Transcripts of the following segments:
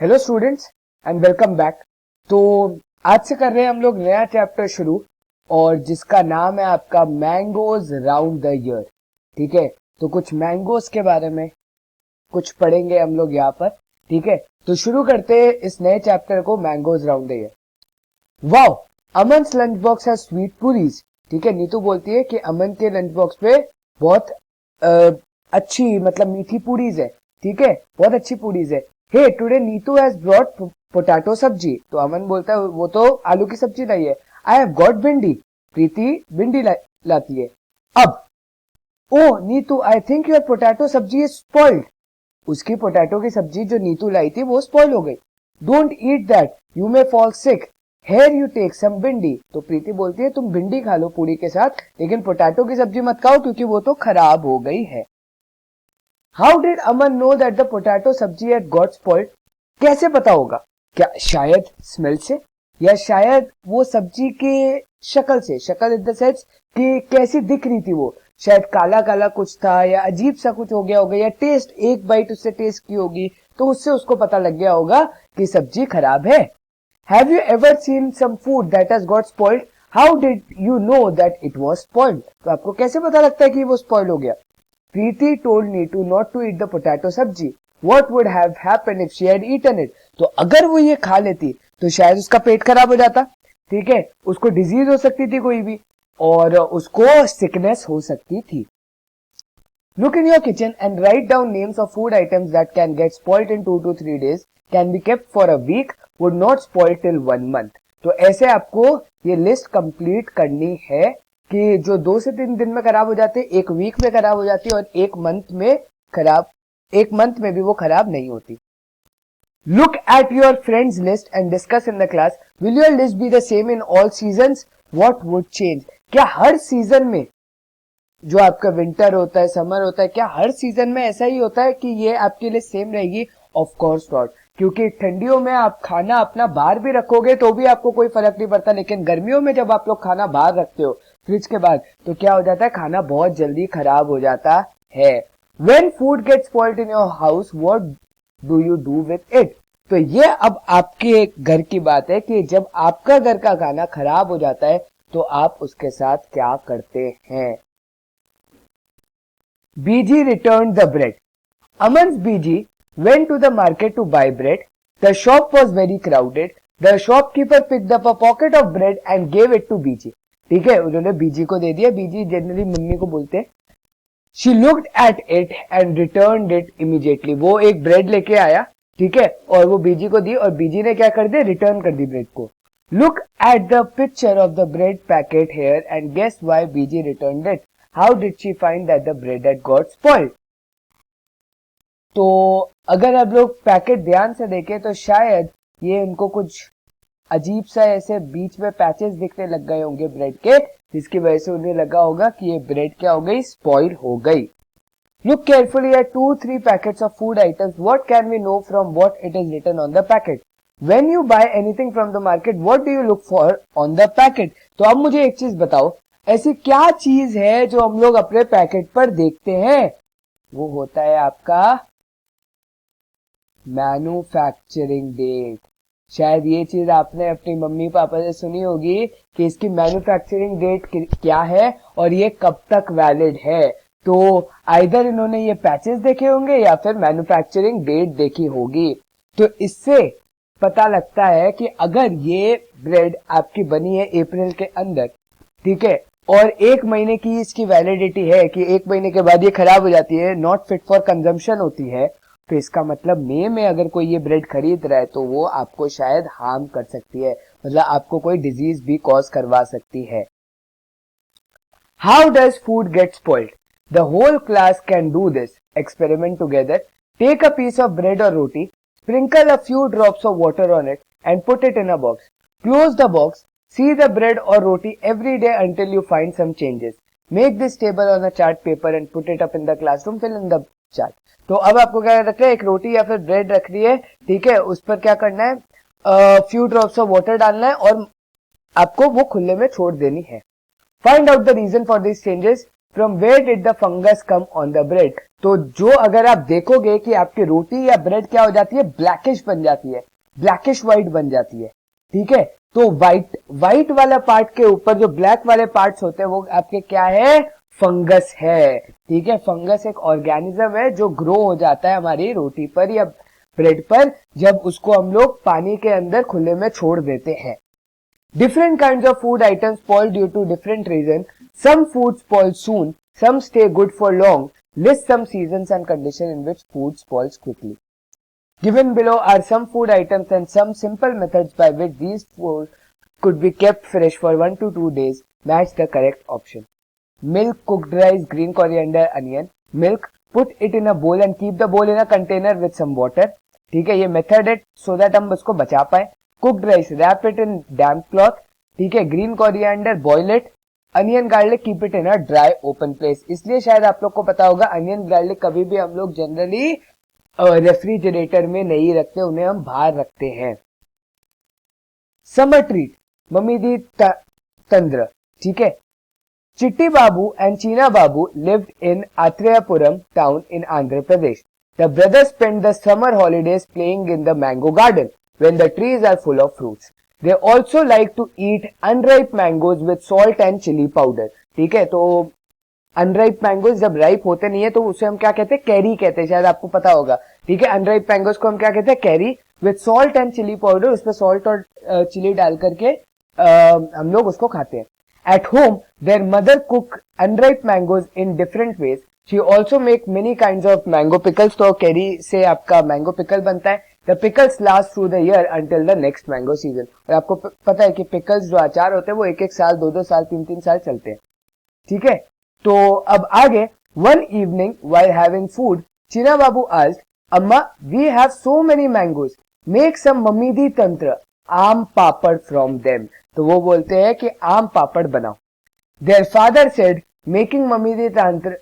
Hello students and welcome back. तो आज से कर रहे हैं हम लोग नया चैप्टर शुरू और जिसका नाम है आपका मैंगोज राउंड द ईयर। ठीक है, तो कुछ मैंगोज के बारे में कुछ पढ़ेंगे हम लोग यहाँ पर। ठीक है, तो शुरू करते हैं इस नए चैप्टर को, mangoes round the year. Wow, Aman's lunch box है स्वीट पूरीज। ठीक है, नीतू बोलती है कि अमन के लंच बॉक्स पे बहुत अच्छी मतलब मीठी पूरीज है। ठीक है, बहुत अच्छी पूरीज है। Hey today Neetu has brought potato sabzi. तो अमन बोलता है वो तो आलू की सब्जी लाई है। आई हैव गॉट भिंडी। प्रीति भिंडी लाती है। अब oh Neetu, I think your potato sabzi is spoiled. उसकी पोटैटो की सब्जी जो नीतू लाई थी वो स्पॉइल हो गई। Don't eat that, you may fall sick. Here you take some bhindi. तो प्रीति बोलती है तुम भिंडी खा लो पूरी के साथ, लेकिन पोटैटो की सब्जी मत खाओ क्योंकि वो तो खराब हो गई है। How did Aman know that the potato सब्जी हैड गॉट स्पॉइल्ड? कैसे पता होगा? क्या शायद स्मेल से, या शायद वो सब्जी के शक्ल से। शक्ल इन द सेंस कि कैसी दिख रही थी वो, शायद काला काला कुछ था या अजीब सा कुछ हो गया होगा, या टेस्ट, एक बाइट उससे टेस्ट की होगी तो उससे उसको पता लग गया होगा कि सब्जी खराब है। Have you ever seen some food that has got spoiled? How did you know that it was spoiled? तो आपको कैसे पता लगता है कि वो स्पॉइल हो गया? Preeti told Neetu not to eat the potato sabzi. What would have happened if she had eaten it? तो अगर वो ये खा लेती तो शायद उसका पेट खराब हो जाता। ठीक है, उसको डिजीज हो सकती थी कोई भी, और उसको सिकनेस हो सकती थी। Look in your kitchen and write down names of food items that can get spoiled in 2 to 3 days, can be kept for a week, would not spoil till 1 month. तो ऐसे आपको ये लिस्ट कंप्लीट करनी है कि जो 2 से 3 दिन में खराब हो जाते, एक वीक में खराब हो जाती और एक मंथ में भी वो खराब नहीं होती। Look at your friends list and discuss in the class. Will your list be the same in all seasons? What would change? क्या हर सीजन में, जो आपका विंटर होता है, समर होता है, क्या हर सीजन में ऐसा ही होता है कि ये आपके लिए सेम रहेगी? ऑफ कोर्स नॉट, क्योंकि ठंडियों में आप खाना अपना बाहर भी रखोगे तो भी आपको कोई फर्क नहीं पड़ता, लेकिन गर्मियों में जब आप लोग खाना बाहर रखते हो फ्रिज के बाद, तो क्या हो जाता है, खाना बहुत जल्दी खराब हो जाता है। When food gets spoiled in your house, what do you do with it? तो ये अब आपके घर की बात है कि जब आपका घर का खाना खराब हो जाता है तो आप उसके साथ क्या करते हैं। BG returned the bread. Aman's BG went to the market to buy bread. The shop was very crowded. The shopkeeper picked up a pocket of bread and gave it to BG. ठीक है, उन्होंने BG को दे दिया। BG generally mummy को बोलते हैं। She looked at it and returned it immediately. वो एक ब्रेड लेके आया, ठीक है, और वो बीजी को दी और बीजी ने क्या कर दिया, रिटर्न कर दी ब्रेड को। Look at the picture of the bread packet here and guess why BG returned it. How did she find that the bread had got spoiled? तो अगर आप लोग पैकेट ध्यान से देखें तो शायद ये उनको कुछ अजीब सा ऐसे बीच में पैचेस दिखने लग गए होंगे ब्रेड के, जिसकी वजह से उन्हें लगा होगा कि ये ब्रेड क्या हो गई, स्पॉइल हो गई। Look carefully at 2-3 packets of food items. What can we know from what it is written on the packet? When you buy anything from the market, what do you look for on the packet? तो अब मुझे एक चीज बताओ, ऐसी क्या चीज है जो हम लोग अपने पैकेट पर देखते हैं? वो होता है आपका मैन्युफैक्चरिंग डेट। शायद ये चीज आपने अपनी मम्मी पापा से सुनी होगी कि इसकी मैन्युफैक्चरिंग डेट क्या है और ये कब तक वैलिड है। तो आइदर इन्होंने ये पैचेस देखे होंगे या फिर मैन्युफैक्चरिंग डेट देखी होगी। तो इससे पता लगता है कि अगर ये ब्रेड आपकी बनी है अप्रैल के अंदर, ठीक है, और 1 महीने की इसकी वैलिडिटी है कि 1 महीने के बाद ये खराब हो जाती है, नॉट फिट फॉर कंजम्पशन होती है, तो इसका मतलब मई में अगर कोई ये ब्रेड खरीद रहा है तो वो आपको शायद हार्म कर सकती है, मतलब आपको कोई डिजीज भी कॉज करवा सकती है। How does food get spoiled? The whole class can do this experiment together. Take a piece of bread और रोटी, sprinkle a few drops of water on it and put it in a box. Close the box, see the bread or roti every day until you find some changes. Make this table on a chart paper and put it up in the classroom, fill in the chart. तो अब आपको क्या रखना है, एक रोटी या फिर bread रखनी है, ठीक है, उस पर क्या करना है, फ्यू ड्रॉप्स ऑफ वाटर डालना है और आपको वो खुले में छोड़ देनी है। Find out the reason for this changes. From where did the fungus come on the bread. तो जो अगर आप देखोगे कि आपकी रोटी या ब्रेड क्या हो जाती है, ब्लैकिश बन जाती है, ब्लैकिश व्हाइट बन जाती है, ठीक है। तो व्हाइट वाला पार्ट के ऊपर जो ब्लैक वाले पार्ट्स होते हैं वो आपके क्या है, फंगस है, ठीक है। फंगस एक ऑर्गेनिज्म है जो ग्रो हो जाता है हमारी रोटी पर या ब्रेड पर जब उसको हम लोग पानी के अंदर खुले में छोड़ देते हैं। Different kinds of food items spoil due to different reasons. Some food spoil soon, some stay good for long. List some seasons and conditions in which food spoils quickly. Given below are some food items and some simple methods by which these food could be kept fresh for 1 to 2 days. Match the correct option. Milk, cooked rice, green coriander, onion. Milk, put it in a bowl and keep the bowl in a container with some water. ठीक है, ये method है so that हम उसको बचा पाए। Cooked rice, wrap it in damp cloth, ठीक है। Green coriander, boil it. Onion garlic, keep it in a dry open place. इसलिए शायद आप लोग को पता होगा अनियन गार्लिक कभी भी हम लोग जनरली रेफ्रिजरेटर में नहीं रखते, उन्हें हम बाहर रखते हैं। Summer treat, mamidi tandra, ठीक है। Chitti Babu and China Babu lived in Atreyapuram town in Andhra Pradesh. The brothers spend the summer holidays playing in the mango garden when the trees are full of fruits. They also like to eat unripe mangoes with salt and chili powder. ठीक है, तो unripe mangoes जब ripe होते नहीं है तो उसे हम क्या कहते हैं, कैरी कहते हैं, शायद आपको पता होगा, ठीक है। अनराइप मैंगोज को हम क्या कहते हैं, कैरी, with salt and chilli powder, उसमें सॉल्ट और चिली डाल करके हम लोग उसको खाते हैं। At home, their mother cook unripe mangoes in different ways. She also make many kinds of mango pickles. तो कैरी से आपका मैंगो पिकल बनता है। The pickles last through the year until the next mango season. और आपको पता है कि पिकल्स जो अचार होते हैं वो एक एक साल, दो दो साल, तीन तीन साल चलते हैं, ठीक है। तो अब आगे, one evening while having food, China Babu asked, Amma, we have so many mangoes. Make some mummy di tantra, आम पापड़ from them. तो वो बोलते हैं कि आम पापड़ बनाओ। Their father said, making mummy di tantra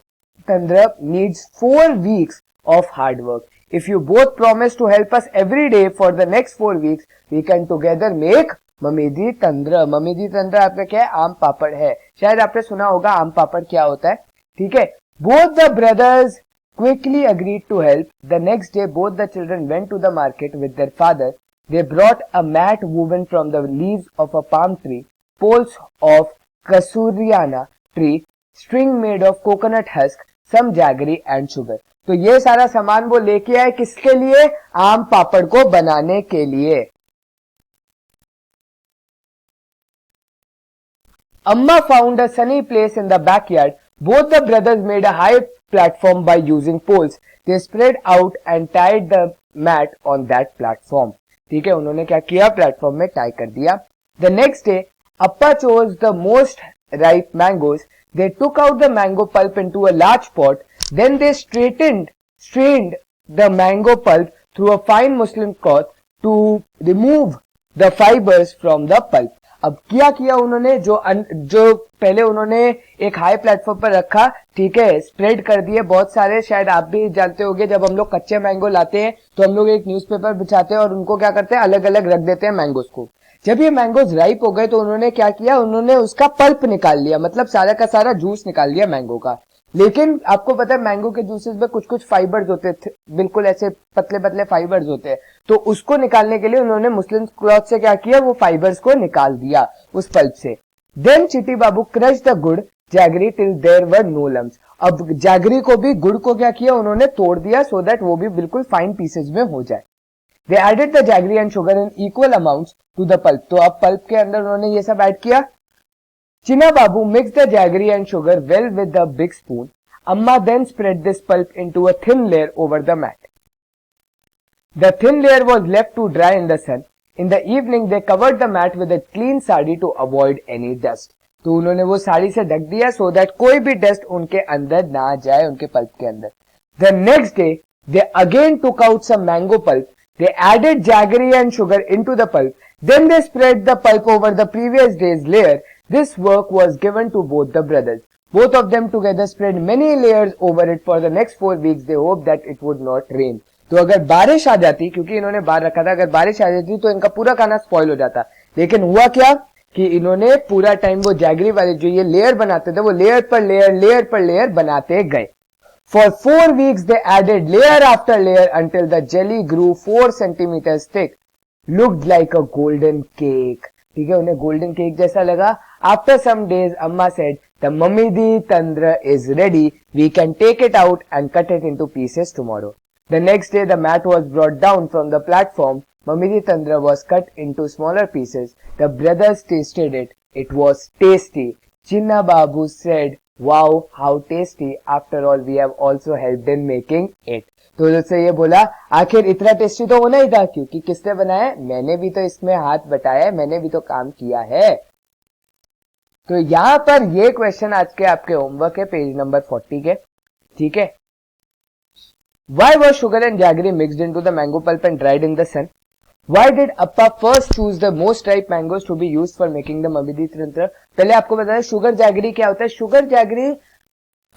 needs 4 weeks of hard work. If you both promise to help us every day for the next 4 weeks, we can together make mamidi tandra. Mamidi tandra आपका क्या है, आम पापड़ है। शायद आपने सुना होगा आम पापड़ क्या होता है, ठीक है। Both the brothers quickly agreed to help. The next day, both the children went to the market with their father. They brought a mat woven from the leaves of a palm tree, poles of kasuriana tree, string made of coconut husk, some jaggery and sugar. तो ये सारा सामान वो लेके आए किसके लिए, आम पापड़ को बनाने के लिए। Amma found a sunny place in the backyard. Both the brothers made a high platform by using poles. They spread out and tied the mat on that platform. ठीक है, उन्होंने क्या किया, प्लेटफॉर्म में टाई कर दिया। The next day, Appa chose the most ripe mangoes. They took out the mango pulp into a large pot. Then they strained the mango pulp through a fine muslin cloth to remove the fibers from the pulp. अब क्या किया उन्होंने, जो पहले उन्होंने एक high platform पर रखा, ठीक है, स्प्रेड कर दिए बहुत सारे। शायद आप भी जानते होंगे जब हम लोग कच्चे मैंगो लाते हैं तो हम लोग एक न्यूज़पेपर बिछाते हैं और उनको क्या करते हैं, अलग अलग रख देते हैं मैंगोज को। जब ये मैंगोज राइप हो गए तो उन्होंने क्या किया, उन्होंने उसका पल्प निकाल लिया, मतलब सारा का सारा जूस निकाल लिया मैंगो का। लेकिन आपको पता है मैंगो के जूसेस में कुछ कुछ फाइबर्स होते थे, बिल्कुल ऐसे पतले पतले फाइबर्स होते हैं, तो उसको निकालने के लिए उन्होंने मुस्लिम क्लॉथ से क्या किया, वो फाइबर्स को निकाल दिया उस पल्प से। Then Chitti Babu crush the gur jaggery till there were no lumps. अब जैगरी को भी, गुड़ को क्या किया उन्होंने, तोड़ दिया सो दैट वो भी बिल्कुल फाइन पीसेज में हो जाए। They added the jaggery and sugar in equal amounts to the pulp. तो अब पल्प के अंदर उन्होंने ये सब ऐड किया। China Babu mixed the jaggery and sugar well with a big spoon. Amma then spread this pulp into a thin layer over the mat. The thin layer was left to dry in the sun. In the evening, they covered the mat with a clean sari to avoid any dust. तो उन्होंने वो साड़ी से ढक दिया so that कोई भी dust उनके अंदर ना जाए, उनके पल्प के अंदर। The next day, they again took out some mango pulp. They added jaggery and sugar into the pulp. Then they spread the pulp over the previous day's layer. This work was given to both the brothers. Both of them together spread many layers over it for the next 4 weeks. They hoped that it would not rain. तो अगर बारिश आ जाती, क्योंकि इन्होंने बाहर रखा था, अगर बारिश आ जाती तो इनका पूरा खाना स्पॉइल हो जाता। लेकिन हुआ क्या कि इन्होंने पूरा टाइम वो जैगरी वाले जो ये लेयर बनाते थे वो लेयर पर लेयर बनाते गए. For 4 weeks they added layer after layer until the jelly grew 4 centimeters thick. Looked like a golden cake. ठीक है, उन्हें गोल्डन केक जैसा लगा. After some days, Amma said, the Mamidi Tandra is ready. We can take it out and cut it into pieces tomorrow. The next day, the mat was brought down from the platform. Mamidi Tandra was cut into smaller pieces. The brothers tasted it. It was tasty. Chinna Babu said, wow, how tasty. After all, we have also helped in making it. तो उससे ये बोला, आखिर इतना tasty तो होना ही था, क्योंकि किसने बनाया? मैंने भी तो इसमें हाथ बटाया, मैंने भी तो काम किया है. तो यहां पर ये क्वेश्चन आज के आपके होमवर्क है, पेज नंबर 40 के. ठीक है. Why was sugar and jaggery mixed into the mango pulp and dried in the sun? Why did Appa first choose the most ripe mangoes to be used for making the Mamidi Tantra? पहले आपको बताया sugar jaggery क्या होता है. Sugar jaggery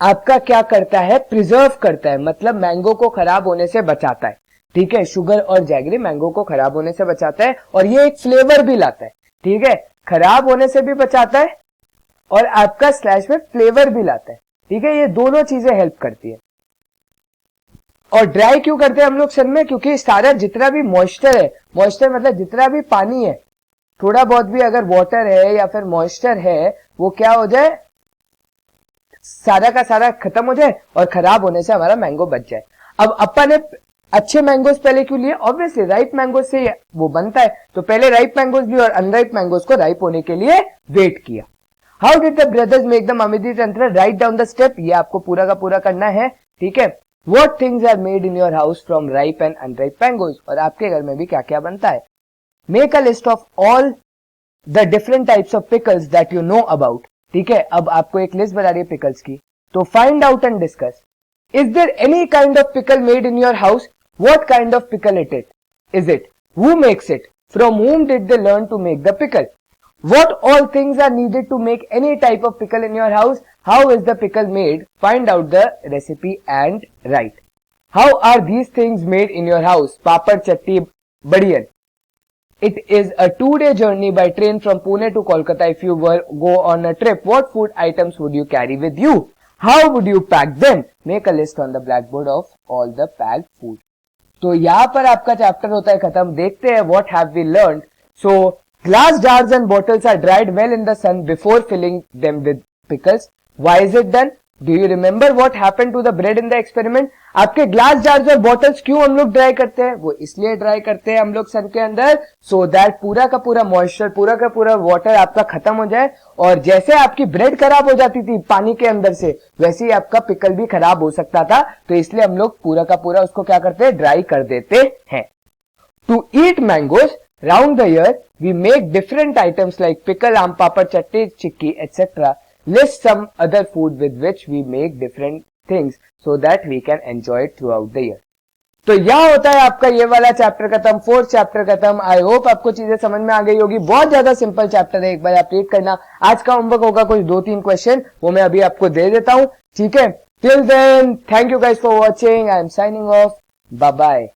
आपका क्या करता है? प्रिजर्व करता है, मतलब मैंगो को खराब होने से बचाता है. ठीक है, शुगर और जैगरी मैंगो को खराब होने से बचाता है और ये एक फ्लेवर भी लाता है. ठीक है, खराब होने से भी बचाता है और आपका स्लैश में फ्लेवर भी लाता है. ठीक है, ये दोनों चीजें हेल्प करती है. और ड्राई क्यों करते हैं हम लोग सन में? क्योंकि सारा जितना भी मॉइस्चर है, मॉइस्चर मतलब जितना भी पानी है, थोड़ा बहुत भी अगर वाटर है या फिर मॉइस्चर है, वो क्या हो जाए, सारा का सारा खत्म हो जाए और खराब होने से हमारा मैंगो बच जाए. अब अप्पा ने अच्छे मैंगोज पहले क्यों लिए? ऑब्वियसली राइप मैंगोज से वो बनता है, तो पहले राइप मैंगोज लिए और अनराइप मैंगोज को राइप होने के लिए वेट किया. How did the brothers make the mamidi tandra? Write down the step. ये आपको पूरा का पूरा करना है. ठीक है. What things are made in your house from ripe and unripe mangoes? और आपके घर में भी क्या क्या बनता है? Make a list of all the different types of pickles that you know about. ठीक है, अब आपको एक लिस्ट बना रही है पिकल्स की. तो find out and discuss. Is there any kind of pickle made in your house? What kind of pickle is it? Who makes it? From whom did they learn to make the pickle? What all things are needed to make any type of pickle in your house? How is the pickle made? Find out the recipe and write. How are these things made in your house? Papad, chatti, badiyan. It is a 2-day journey by train from Pune to Kolkata. If you go on a trip, what food items would you carry with you? How would you pack them? Make a list on the blackboard of all the packed food. तो यहाँ पर आपका chapter होता है खत्म. देखते हैं what have we learned. So glass jars and bottles are dried well in the sun before filling them with pickles. Why is it done? Do you remember what happened to the bread in the experiment? आपके glass jars और bottles क्यों हम लोग dry करते हैं? वो इसलिए dry करते हैं हम लोग सन के अंदर, सो दैट पूरा का पूरा मॉइस्चर, पूरा का पूरा वाटर आपका खत्म हो जाए. और जैसे आपकी ब्रेड खराब हो जाती थी पानी के अंदर से, वैसे ही आपका पिकल भी खराब हो सकता था. तो इसलिए हम लोग पूरा का पूरा उसको क्या करते हैं? ड्राई कर देते हैं. To eat mangoes round the year, we make different items like pickle, aam papad, chatti, chikki, etc. List some other food with which we make different things so that we can enjoy it throughout the year. तो यह होता है आपका ये वाला chapter खत्म, 4th chapter खत्म. I hope आपको चीजें समझ में आ गई होगी. बहुत ज्यादा सिंपल चैप्टर है, एक बार आप रीड करना. आज का होमवर्क होगा कुछ 2-3 क्वेश्चन, वो मैं अभी आपको दे देता हूं. ठीक है, till then thank you guys for watching. I am signing off. Bye bye.